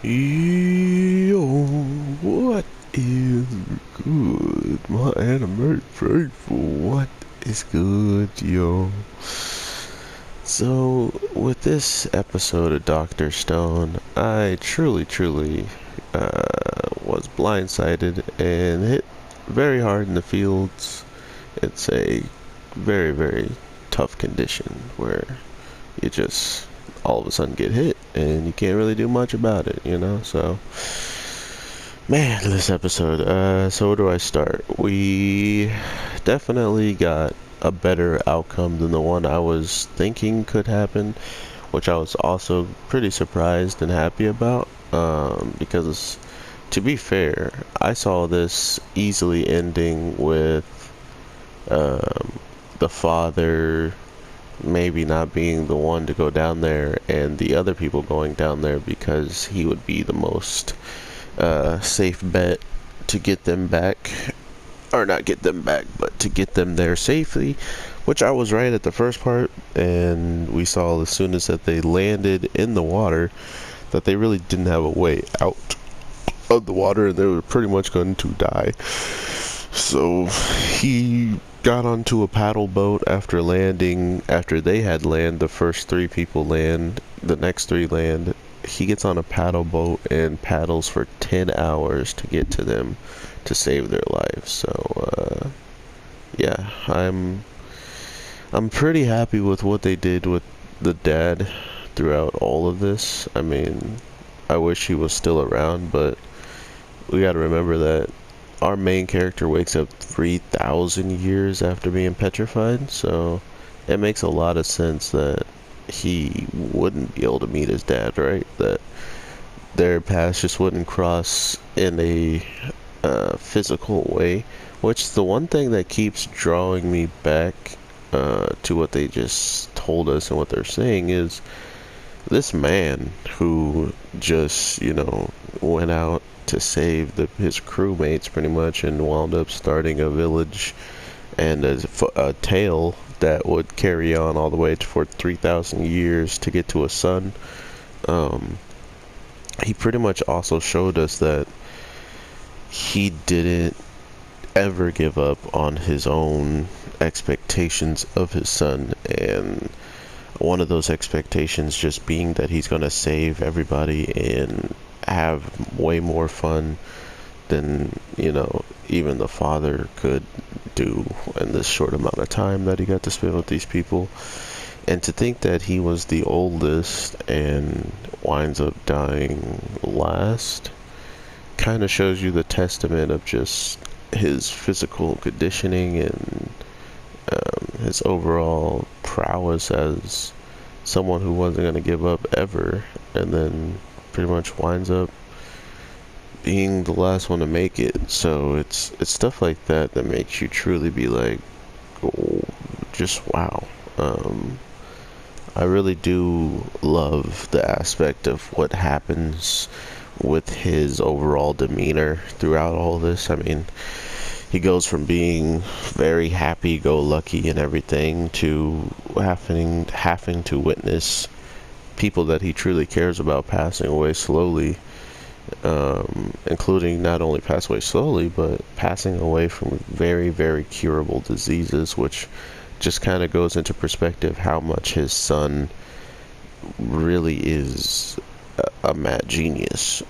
Yo, what is good? My anime faithful, what is good, yo? So, with this episode of Dr. Stone, I truly was blindsided and hit very hard in the fields. It's a very tough condition where you just all of a sudden get hit and you can't really do much about it, you know? So, man, this episode, so where do I start? We definitely got a better outcome than the one I was thinking could happen, which I was also pretty surprised and happy about, because to be fair, I saw this easily ending with um, the father maybe not being the one to go down there and the other people going down there because he would be the most safe bet to get them back, or not get them back, but to get them there safely, which I was right at the first part, and we saw as soon as that they landed in the water that they really didn't have a way out of the water and they were pretty much going to die. So he got onto a paddle boat after landing. After they had land, the first three people land, the next three land. He gets on a paddle boat and paddles for 10 hours to get to them to save their lives. So yeah, I'm pretty happy with what they did with the dad throughout all of this. I mean, I wish he was still around, but we got to remember that our main character wakes up 3,000 years after being petrified, so it makes a lot of sense that he wouldn't be able to meet his dad, right? That their paths just wouldn't cross in a physical way, which the one thing that keeps drawing me back to what they just told us and what they're saying is this man who just, went out to save his crewmates pretty much and wound up starting a village and a tale that would carry on all the way for 3,000 years to get to a son. Um, he pretty much also showed us that he didn't ever give up on his own expectations of his son, and one of those expectations just being that he's going to save everybody and have way more fun than, even the father could do in this short amount of time that he got to spend with these people. And to think that he was the oldest and winds up dying last kind of shows you the testament of just his physical conditioning and his overall prowess as someone who wasn't going to give up ever, and then pretty much winds up being the last one to make it. So it's stuff like that that makes you truly be like, oh, just wow. I really do love the aspect of what happens with his overall demeanor throughout all this. I mean, he goes from being very happy-go-lucky and everything to having to witness people that he truly cares about passing away slowly, including not only pass away slowly, but passing away from very curable diseases, which just kind of goes into perspective how much his son really is a mad genius,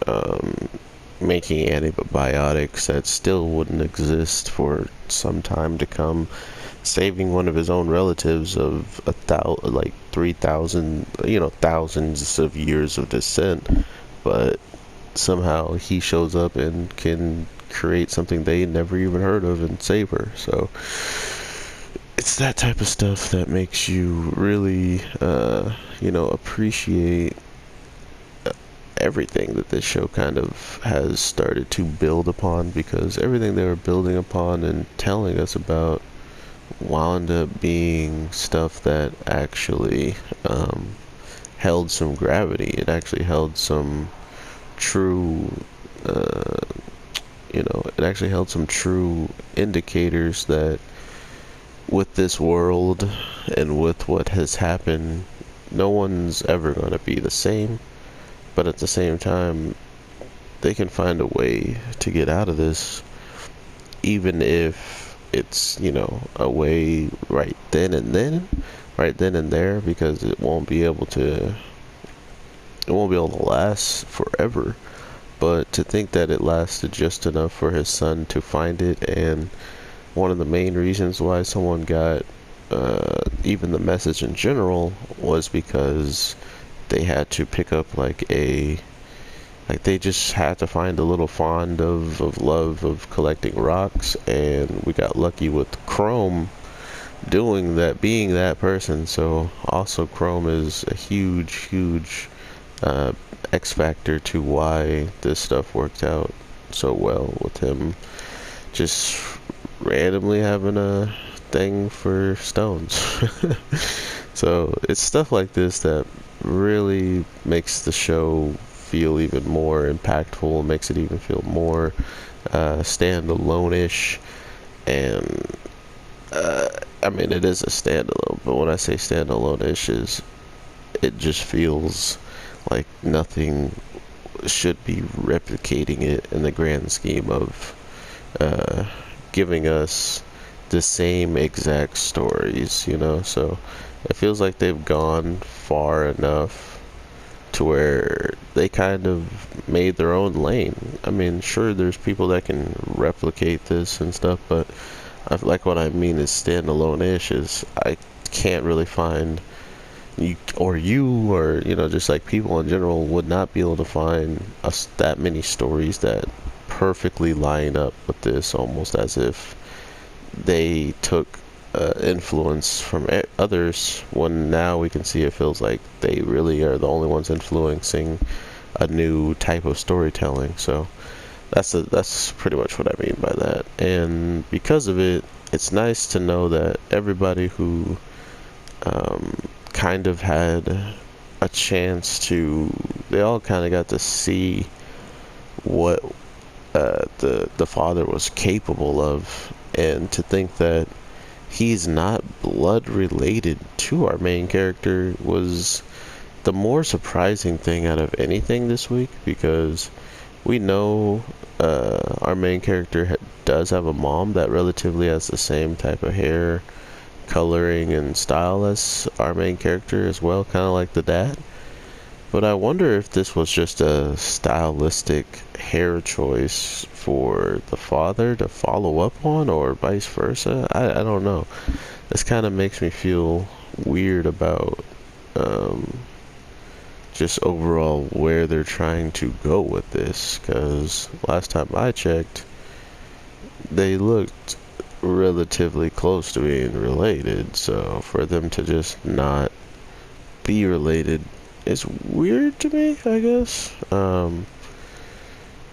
making antibiotics that still wouldn't exist for some time to come, saving one of his own relatives of 3,000, thousands of years of descent, but somehow he shows up and can create something they never even heard of and save her. So it's that type of stuff that makes you really, appreciate everything that this show kind of has started to build upon, because everything they were building upon and telling us about wound up being stuff that actually held some gravity. It actually held some true, uh, it actually held some true indicators that with this world and with what has happened, no one's ever going to be the same. but at the same time, they can find a way to get out of this, even if it's, a way right then and there, because it won't be able to last forever. But to think that it lasted just enough for his son to find it, and one of the main reasons why someone got even the message in general was because they had to pick up like they just had to find a little fond of love of collecting rocks, and we got lucky with Chrome doing that, being that person. So also Chrome is a huge uh, X factor to why this stuff worked out so well, with him just randomly having a thing for stones. So it's stuff like this that really makes the show feel even more impactful, makes it even feel more standalone-ish. And I mean, it is a standalone, but when I say standalone-ish, it just feels like nothing should be replicating it in the grand scheme of uh, giving us the same exact stories, So it feels like they've gone far enough to where they kind of made their own lane. I mean, sure, there's people that can replicate this and stuff, but like what I mean is standalone-ish is I can't really find just like people in general would not be able to find us that many stories that perfectly line up with this, almost as if they took influence from others, when now we can see it feels like they really are the only ones influencing a new type of storytelling. So that's pretty much what I mean by that. And because of it, it's nice to know that everybody who um, kind of had a chance to, they all kind of got to see what the father was capable of, and to think that he's not blood related to our main character was the more surprising thing out of anything this week, because we know our main character does have a mom that relatively has the same type of hair coloring and style as our main character as well, kind of like the dad. But I wonder if this was just a stylistic hair choice for the father to follow up on, or vice versa. I don't know. This kind of makes me feel weird about um, just overall where they're trying to go with this, because last time I checked, they looked relatively close to being related, so for them to just not be related is weird to me, I guess.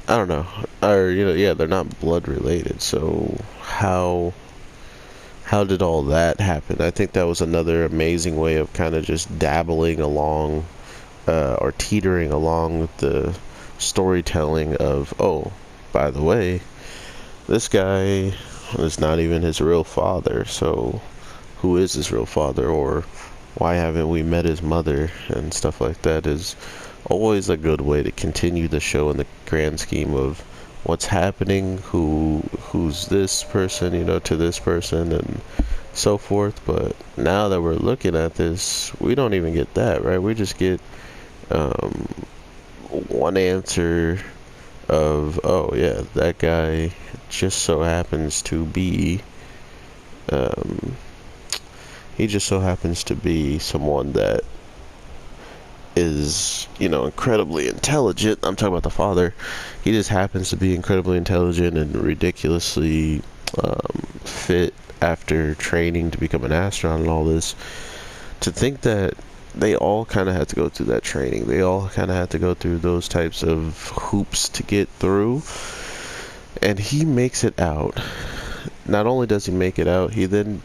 I don't know. Or, yeah, they're not blood related, so how did all that happen? I think that was another amazing way of kind of just dabbling along, or teetering along with the storytelling of, oh, by the way, this guy is not even his real father, so who is his real father, or why haven't we met his mother, and stuff like that is always a good way to continue the show in the grand scheme of what's happening, who's this person, to this person, and so forth. But now that we're looking at this, we don't even get that, right? We just get um, one answer of, oh yeah, that guy just so happens to be um, he just so happens to be someone that is, incredibly intelligent. I'm talking about the father. He just happens to be incredibly intelligent and ridiculously fit after training to become an astronaut and all this. To think that they all kind of had to go through that training. They all kind of had to go through those types of hoops to get through. And he makes it out. Not only does he make it out, he then,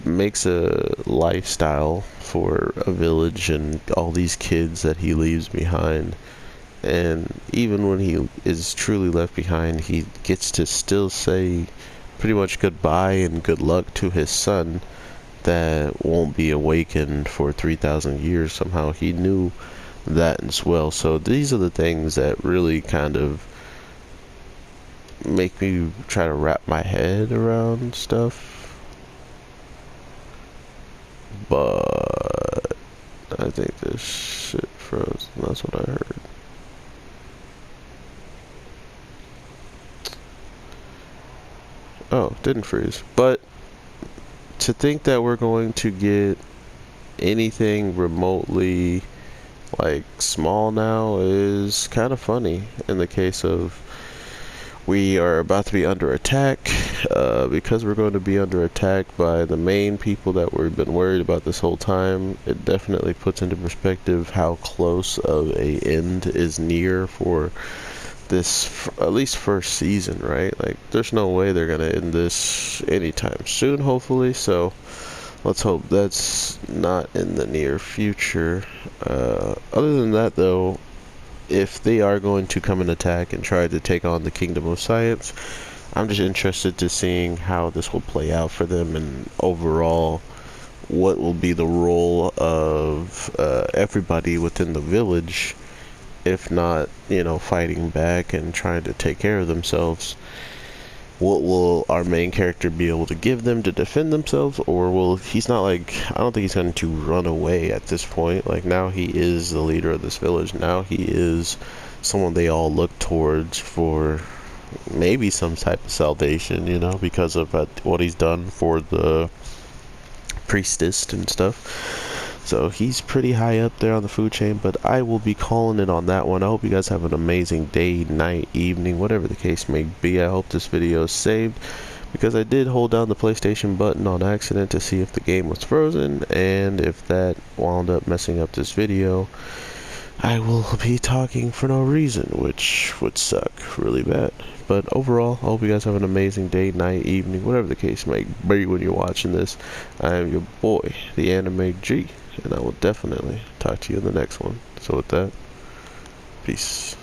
makes a lifestyle for a village and all these kids that he leaves behind. And even when he is truly left behind, he gets to still say pretty much goodbye and good luck to his son that won't be awakened for 3,000 years. Somehow he knew that as well. So these are the things that really kind of make me try to wrap my head around stuff. But I think this shit froze. That's what I heard. Oh, didn't freeze. But to think that we're going to get anything remotely like small now is kind of funny in the case of we are about to be under attack. Because we're going to be under attack by the main people that we've been worried about this whole time. It definitely puts into perspective how close of a end is near for this, at least first season, right? Like there's no way they're gonna end this anytime soon, hopefully. So let's hope that's not in the near future. Other than that, though, if they are going to come and attack and try to take on the Kingdom of Science, I'm just interested to seeing how this will play out for them, and overall what will be the role of everybody within the village, if not, fighting back and trying to take care of themselves. What will our main character be able to give them to defend themselves, or will he's not like, I don't think he's going to run away at this point. Like now he is the leader of this village. Now he is someone they all look towards for maybe some type of salvation, because of what he's done for the priestess and stuff. So he's pretty high up there on the food chain, but I will be calling it on that one. I hope you guys have an amazing day, night, evening, whatever the case may be. I hope this video is saved, because I did hold down the PlayStation button on accident to see if the game was frozen, and if that wound up messing up this video, I will be talking for no reason, which would suck really bad. But overall, I hope you guys have an amazing day, night, evening, whatever the case may be when you're watching this. I am your boy, the Anime G, and I will definitely talk to you in the next one. So with that, peace.